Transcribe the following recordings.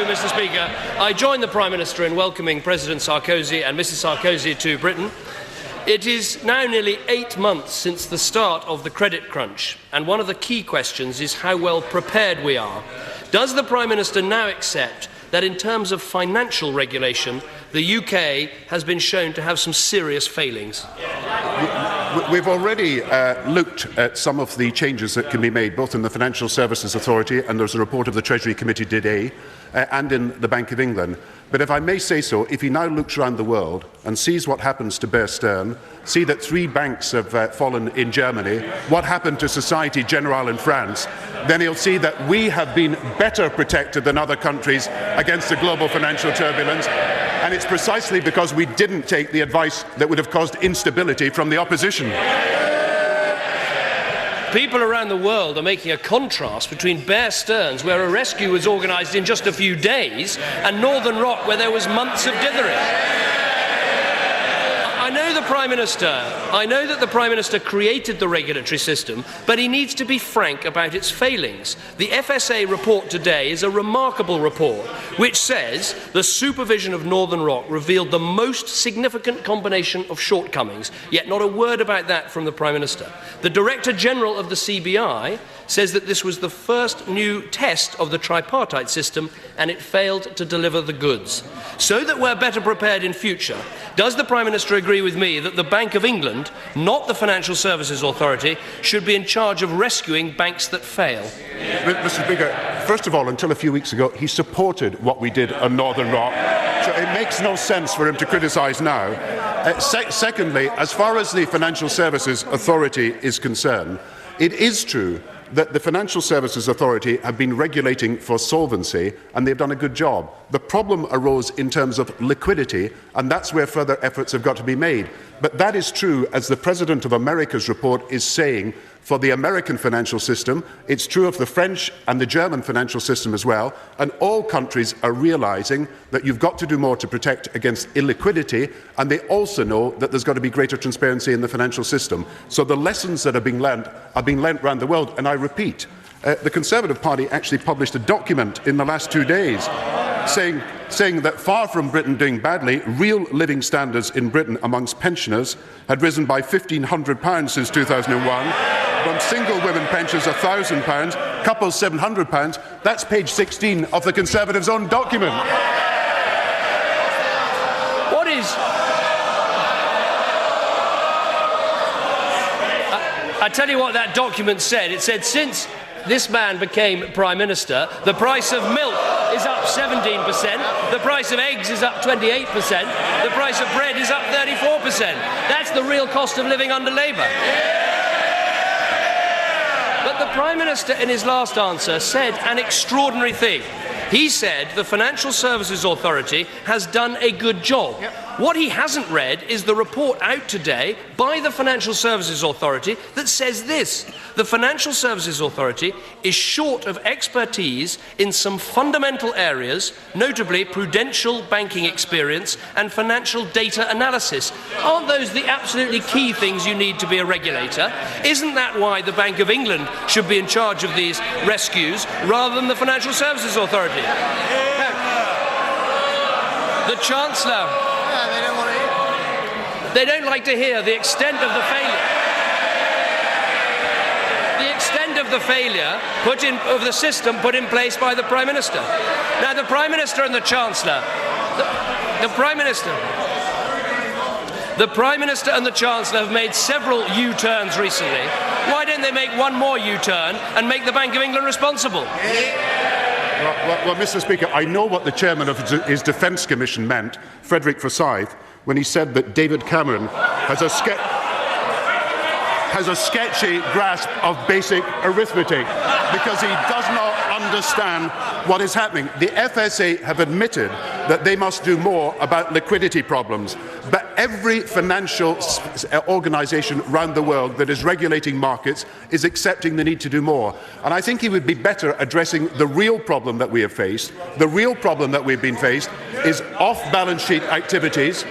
Mr. Speaker. I join the Prime Minister in welcoming President Sarkozy and Mrs. Sarkozy to Britain. It is now nearly 8 months since the start of the credit crunch, and one of the key questions is how well prepared we are. Does the Prime Minister now accept that in terms of financial regulation, the UK has been shown to have some serious failings? We've already looked at some of the changes that can be made, both in the Financial Services Authority, and there's a report of the Treasury Committee today, and in the Bank of England. But if I may say so, if he now looks around the world and sees what happens to Bear Stearns, see that 3 banks have fallen in Germany, what happened to Societe Generale in France, then he'll see that we have been better protected than other countries against the global financial turbulence. And it's precisely because we didn't take the advice that would have caused instability from the opposition. People around the world are making a contrast between Bear Stearns, where a rescue was organised in just a few days, and Northern Rock, where there was months of dithering. I know that the Prime Minister created the regulatory system, but he needs to be frank about its failings. The FSA report today is a remarkable report, which says the supervision of Northern Rock revealed the most significant combination of shortcomings, yet not a word about that from the Prime Minister. The Director General of the CBI says that this was the first new test of the tripartite system and it failed to deliver the goods. So that we're better prepared in future, does the Prime Minister agree with me that the Bank of England, not the Financial Services Authority, should be in charge of rescuing banks that fail? Mr. Speaker, first of all, until a few weeks ago, he supported what we did on Northern Rock, so it makes no sense for him to criticise now. Secondly, as far as the Financial Services Authority is concerned, it is true that the Financial Services Authority have been regulating for solvency, and they've done a good job. The problem arose in terms of liquidity, and that's where further efforts have got to be made. But that is true, as the President of America's report is saying, for the American financial system. It's true of the French and the German financial system as well, and all countries are realising that you've got to do more to protect against illiquidity, and they also know that there's got to be greater transparency in the financial system. So the lessons that are being learnt around the world, and I repeat, the Conservative Party actually published a document in the last 2 days saying that far from Britain doing badly, real living standards in Britain amongst pensioners had risen by £1,500 since 2001, from single women pensions £1,000, couples £700. That's page 16 of the Conservatives' own document. What is... I tell you what that document said. It said since this man became Prime Minister, the price of milk is up 17%, the price of eggs is up 28%, the price of bread is up 34%. That's the real cost of living under Labour. But the Prime Minister, in his last answer, said an extraordinary thing. He said the Financial Services Authority has done a good job. What he hasn't read is the report out today by the Financial Services Authority that says this: the Financial Services Authority is short of expertise in some fundamental areas, notably prudential banking experience and financial data analysis. Aren't those the absolutely key things you need to be a regulator? Isn't that why the Bank of England should be in charge of these rescues rather than the Financial Services Authority? The Chancellor... They don't like to hear the extent of the failure. The extent of the failure of the system put in place by the Prime Minister. Now, the Prime Minister and the Chancellor, the Prime Minister and the Chancellor have made several U-turns recently. Why don't they make one more U-turn and make the Bank of England responsible? Well, Mr. Speaker, I know what the chairman of his Defence Commission meant, Frederick Forsyth, when he said that David Cameron has a sketchy grasp of basic arithmetic because he does not understand what is happening. The FSA have admitted that they must do more about liquidity problems, but every financial organisation around the world that is regulating markets is accepting the need to do more. And I think he would be better addressing the real problem that we have faced. The real problem that we've been faced is off-balance sheet activities,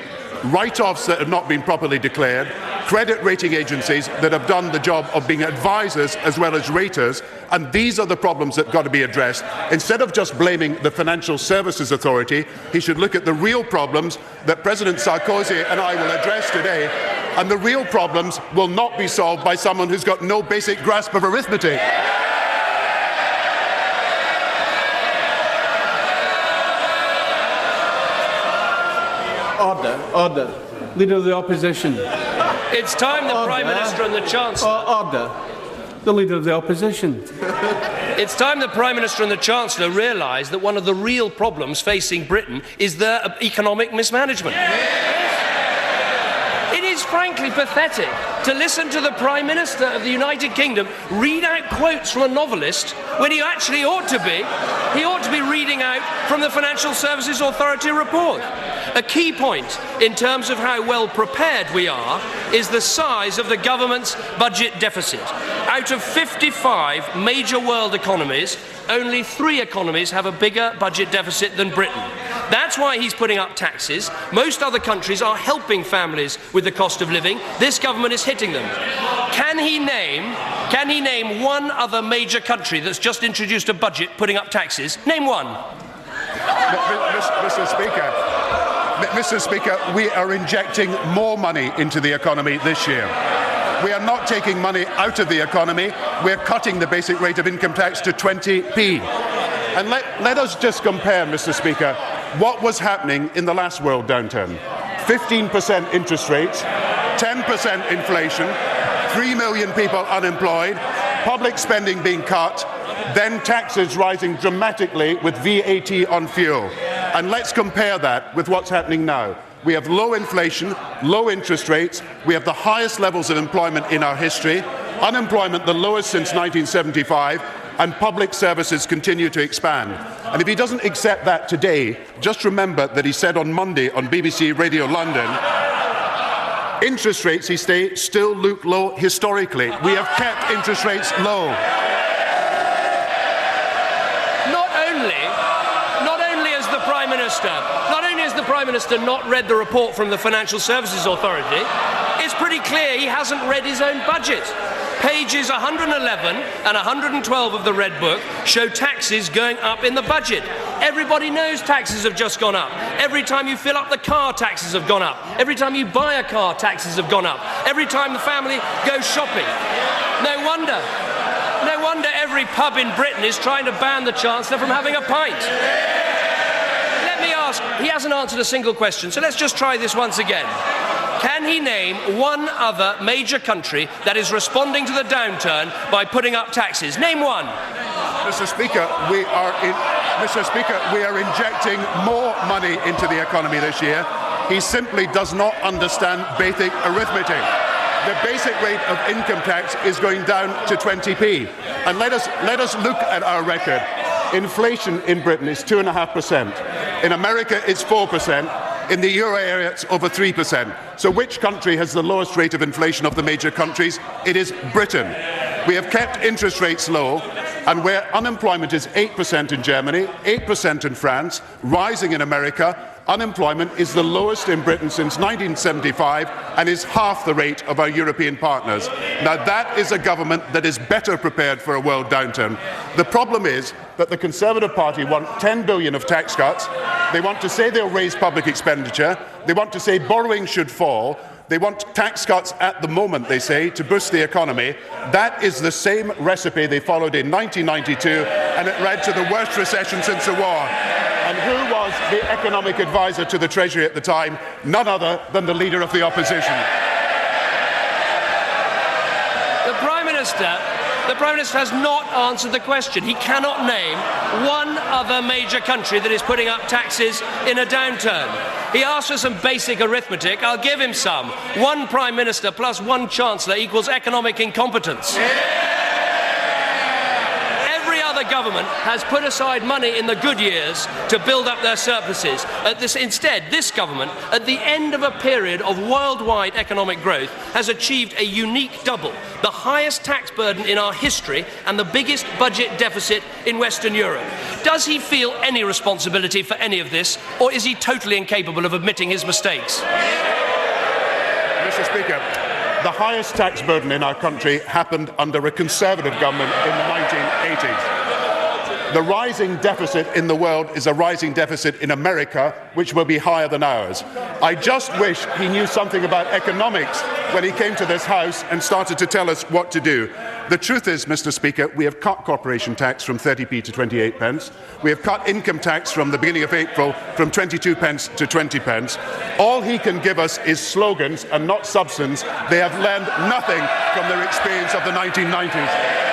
write-offs that have not been properly declared, credit rating agencies that have done the job of being advisors as well as raters, and these are the problems that have got to be addressed. Instead of just blaming the Financial Services Authority, he should look at the real problems that President Sarkozy and I will address today, and the real problems will not be solved by someone who's got no basic grasp of arithmetic. Order. Leader of the Opposition. It's time the Prime Minister and the Chancellor... Order. The Leader of the Opposition. It's time the Prime Minister and the Chancellor realise that one of the real problems facing Britain is their economic mismanagement. It is frankly pathetic to listen to the Prime Minister of the United Kingdom read out quotes from a novelist when he actually ought to be reading out from the Financial Services Authority report. A key point in terms of how well prepared we are is the size of the government's budget deficit. Out of 55 major world economies, only 3 economies have a bigger budget deficit than Britain. That's why he's putting up taxes. Most other countries are helping families with the cost of living. This government is hitting them. Can he name one other major country that's just introduced a budget putting up taxes? Name one. Mr. Speaker, we are injecting more money into the economy this year. We are not taking money out of the economy. We're cutting the basic rate of income tax to 20p. And let us just compare, Mr. Speaker, what was happening in the last world downturn. 15% interest rates, 10% inflation, 3 million people unemployed, public spending being cut, then taxes rising dramatically with VAT on fuel. And let's compare that with what's happening now. We have low inflation, low interest rates, we have the highest levels of employment in our history, unemployment the lowest since 1975, and public services continue to expand. And if he doesn't accept that today, just remember that he said on Monday on BBC Radio London, interest rates, he still look low historically. We have kept interest rates low. Not only has the Prime Minister not read the report from the Financial Services Authority, it's pretty clear he hasn't read his own budget. Pages 111 and 112 of the Red Book show taxes going up in the budget. Everybody knows taxes have just gone up. Every time you fill up the car, taxes have gone up. Every time you buy a car, taxes have gone up. Every time the family goes shopping. No wonder every pub in Britain is trying to ban the Chancellor from having a pint. He hasn't answered a single question, so let's just try this once again. Can he name one other major country that is responding to the downturn by putting up taxes? Name one. Mr. Speaker, we are injecting more money into the economy this year. He simply does not understand basic arithmetic. The basic rate of income tax is going down to 20p. And let us look at our record. Inflation in Britain is 2.5%. In America, it's 4%. In the euro area, it's over 3%. So which country has the lowest rate of inflation of the major countries? It is Britain. We have kept interest rates low, and where unemployment is 8% in Germany, 8% in France, rising in America, unemployment is the lowest in Britain since 1975 and is half the rate of our European partners. Now that is a government that is better prepared for a world downturn. The problem is that the Conservative Party want 10 billion of tax cuts. They want to say they'll raise public expenditure. They want to say borrowing should fall. They want tax cuts at the moment, they say, to boost the economy. That is the same recipe they followed in 1992, and it led to the worst recession since the war. And who was the economic advisor to the Treasury at the time? None other than the Leader of the Opposition. The Prime Minister has not answered the question. He cannot name one other major country that is putting up taxes in a downturn. He asked for some basic arithmetic. I'll give him some. One Prime Minister plus one Chancellor equals economic incompetence. The government has put aside money in the good years to build up their surpluses. Instead, this government, at the end of a period of worldwide economic growth, has achieved a unique double, the highest tax burden in our history and the biggest budget deficit in Western Europe. Does he feel any responsibility for any of this, or is he totally incapable of admitting his mistakes? Mr. Speaker, the highest tax burden in our country happened under a Conservative government in the 1980s. The rising deficit in the world is a rising deficit in America, which will be higher than ours. I just wish he knew something about economics when he came to this House and started to tell us what to do. The truth is, Mr. Speaker, we have cut corporation tax from 30p to 28 pence. We have cut income tax from the beginning of April from 22 pence to 20 pence. All he can give us is slogans and not substance. They have learned nothing from their experience of the 1990s.